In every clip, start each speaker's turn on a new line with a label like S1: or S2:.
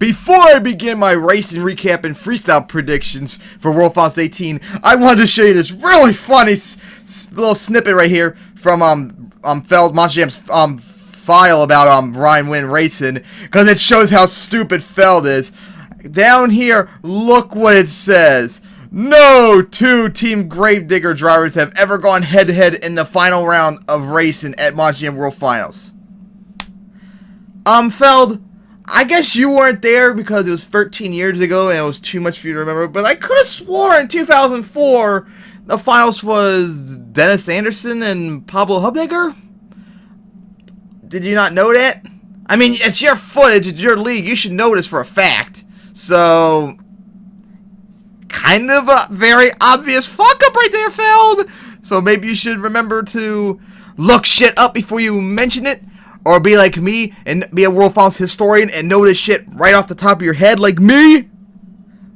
S1: Before I begin my racing recap and freestyle predictions for World Finals 18, I wanted to show you this really funny little snippet right here from FELD Monster Jam's file about Ryan Wynn racing, because it shows how stupid FELD is. Down here, look what it says. No two Team Gravedigger drivers have ever gone head-to-head in the final round of racing at Monster Jam World Finals. FELD, I guess you weren't there because it was 13 years ago and it was too much for you to remember, but I could have sworn in 2004 the finals was Dennis Anderson and Pablo Hubdegger. Did you not know that? I mean, it's your footage, it's your league, you should know this for a fact. So, kind of a very obvious fuck up right there, FELD. So maybe you should remember to look shit up before you mention it. Or be like me and be a World Finals historian and know this shit right off the top of your head like me?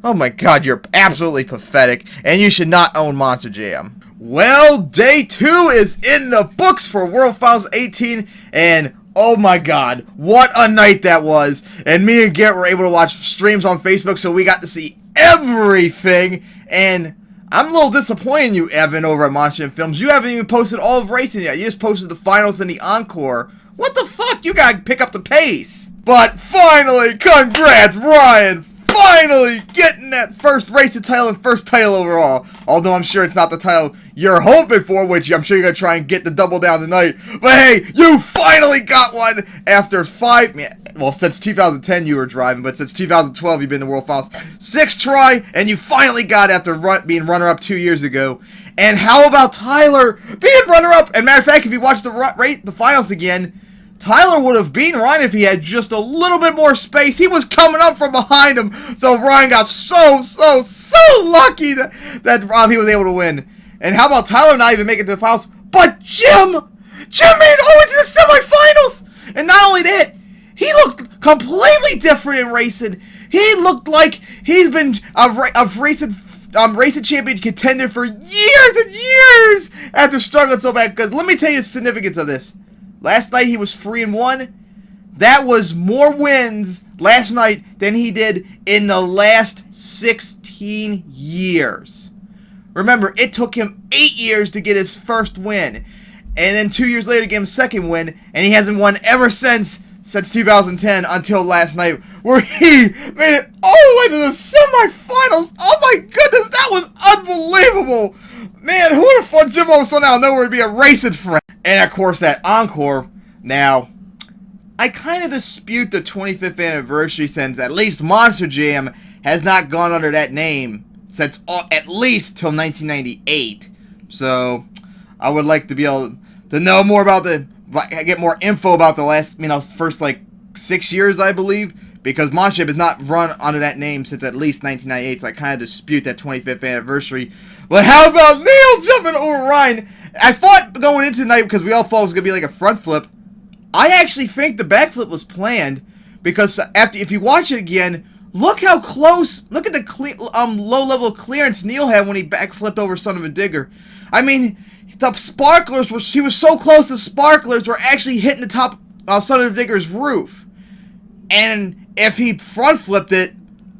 S1: Oh my god, you're absolutely pathetic. And you should not own Monster Jam. Well, day 2 is in the books for World Finals 18. And oh my god, what a night that was. And me and Garrett were able to watch streams on Facebook, so we got to see everything. And I'm a little disappointed in you, Evan, over at Monster Jam Films. You haven't even posted all of racing yet. You just posted the finals and the encore. What the fuck? You gotta pick up the pace. But finally, congrats, Ryan. Finally getting that first racing title and first title overall. Although I'm sure it's not the title you're hoping for, which I'm sure you're gonna try and get the double down tonight. But hey, you finally got one after since 2010 you were driving, but since 2012 you've been in the World Finals. 6th try, and you finally got it after being runner-up 2 years ago. And how about Tyler being runner-up? And matter of fact, if you watch the finals again, Tyler would have beaten Ryan if he had just a little bit more space. He was coming up from behind him, so Ryan got so lucky that he was able to win. And how about Tyler not even making it to the finals, but Jim made it all the way to the semifinals. And not only that, he looked completely different in racing. He looked like he's been a racing champion contender for years and years after struggling so bad. Because let me tell you the significance of this. Last night he was 3-1. That was more wins last night than he did in the last 16 years. Remember, it took him 8 years to get his first win. And then 2 years later to get his second win. And he hasn't won ever since 2010 until last night, where he made it all the way to the semifinals. Oh my goodness, that was unbelievable. Man, who would have thought Jim so now nowhere to be a racing friend? And of course that encore. Now, I kind of dispute the 25th anniversary, since at least Monster Jam has not gone under that name since at least till 1998. So I would like to be able to know more about get more info about the last, first 6 years, I believe, because Monster Jam has not run under that name since at least 1998. So I kind of dispute that 25th anniversary. But how about Neil jumping over Ryan? I thought going into tonight, because we all thought it was going to be like a front flip, I actually think the backflip was planned, because if you watch it again, look how close, look at the low level of clearance Neil had when he backflipped over Son of a Digger. I mean, the sparklers, he was so close, the sparklers were actually hitting the top of Son of a Digger's roof. And if he front flipped it,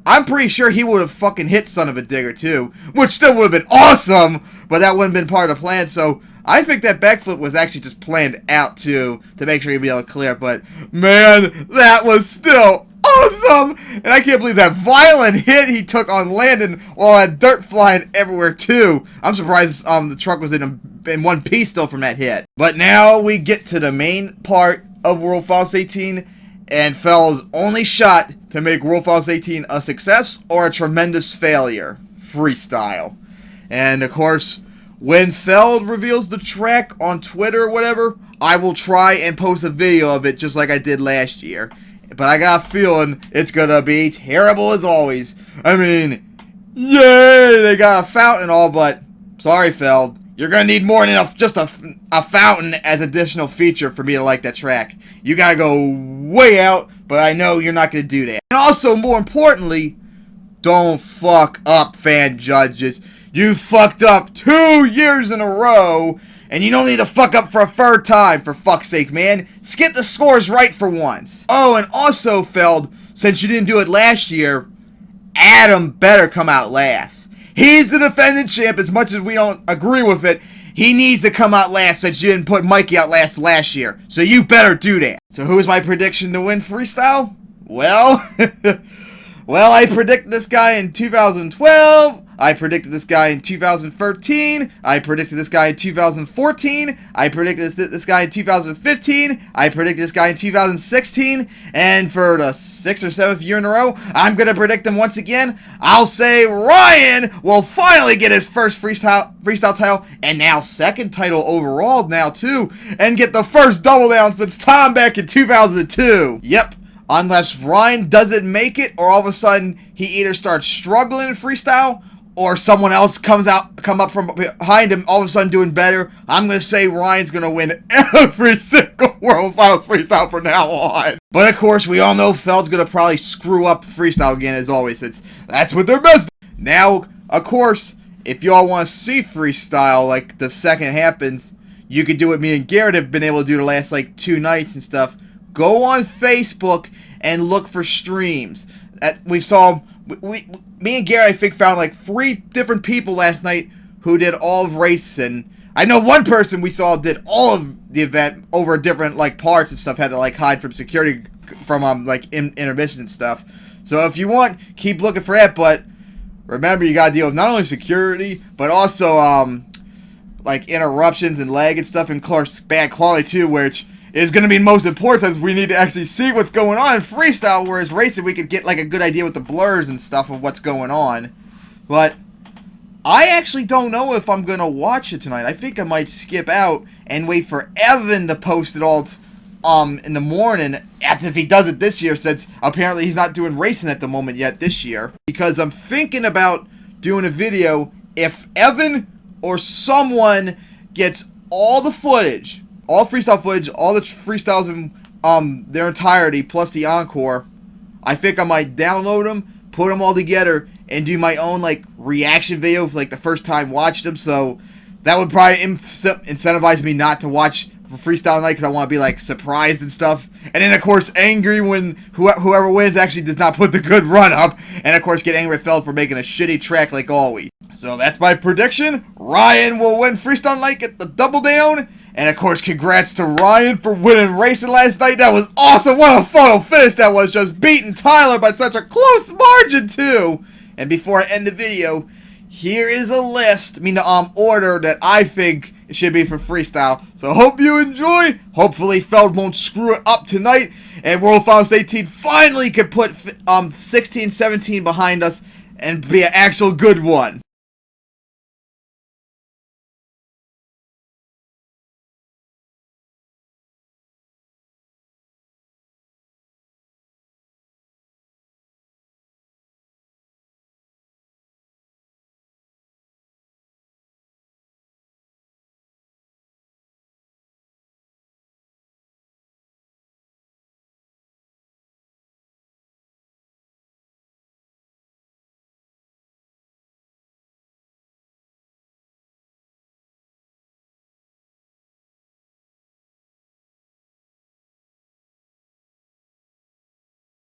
S1: I'm pretty sure he would have fucking hit Son of a Digger too, which still would have been awesome, but that wouldn't have been part of the plan. So I think that backflip was actually just planned out too, to make sure he'd be able to clear. But man, that was still awesome, and I can't believe that violent hit he took on Landon while that dirt flying everywhere too. I'm surprised the truck was in one piece still from that hit. But now we get to the main part of World Finals 18. And FELD's only shot to make World Finals 18 a success or a tremendous failure. Freestyle. And of course, when FELD reveals the track on Twitter or whatever, I will try and post a video of it just like I did last year. But I got a feeling it's gonna be terrible as always. I mean, yay, they got a fountain and all, but sorry, FELD. You're going to need more than just a fountain as additional feature for me to like that track. You got to go way out, but I know you're not going to do that. And also, more importantly, don't fuck up, fan judges. You fucked up 2 years in a row, and you don't need to fuck up for a third time, for fuck's sake, man. Just get the scores right for once. Oh, and also, FELD, since you didn't do it last year, Adam better come out last. He's the defending champ. As much as we don't agree with it, he needs to come out last since you didn't put Mikey out last year. So you better do that. So who's my prediction to win Freestyle? Well, well, I predicted this guy in 2012. I predicted this guy in 2013. I predicted this guy in 2014. I predicted this guy in 2015. I predicted this guy in 2016. And for the 6th or 7th year in a row, I'm going to predict him once again. I'll say Ryan will finally get his first freestyle title, and now second title overall now too, and get the first double down since Tom back in 2002. Yep. Unless Ryan doesn't make it, or all of a sudden he either starts struggling in freestyle, or someone else come up from behind him, all of a sudden doing better, I'm going to say Ryan's going to win every single World Finals Freestyle from now on. But of course, we all know FELD's going to probably screw up freestyle again, as always. That's what they're best. Now, of course, if y'all want to see freestyle, like the second happens, you could do what me and Garrett have been able to do the last like 2 nights and stuff. Go on Facebook and look for streams. Me and Gary, I think, found like 3 different people last night who did all of racing. I know one person we saw did all of the event over different like parts and stuff. Had to like hide from security from like intermission and stuff. So if you want, keep looking for that. But remember, you gotta deal with not only security but also like interruptions and lag and stuff, and of course bad quality too, which is going to be most important, as we need to actually see what's going on in freestyle, whereas racing we could get like a good idea with the blurs and stuff of what's going on. But I actually don't know if I'm going to watch it tonight. I think I might skip out and wait for Evan to post it all in the morning, after if he does it this year, since apparently he's not doing racing at the moment yet this year. Because I'm thinking about doing a video if Evan or someone gets all the footage, all freestyle footage, all the freestyles in their entirety, plus the encore. I think I might download them, put them all together, and do my own like reaction video for like the first time watched them. So that would probably incentivize me not to watch freestyle night, because I want to be like surprised and stuff. And then of course angry when whoever wins actually does not put the good run up, and of course get angry at FELD for making a shitty track like always. So that's my prediction. Ryan will win freestyle night, get the double down. And of course, congrats to Ryan for winning racing last night. That was awesome. What a photo finish that was. Just beating Tyler by such a close margin too. And before I end the video, here is a list, the order that I think it should be for freestyle. So hope you enjoy. Hopefully FELD won't screw it up tonight, and World Finals 18 finally could put 16, 17 behind us and be an actual good one.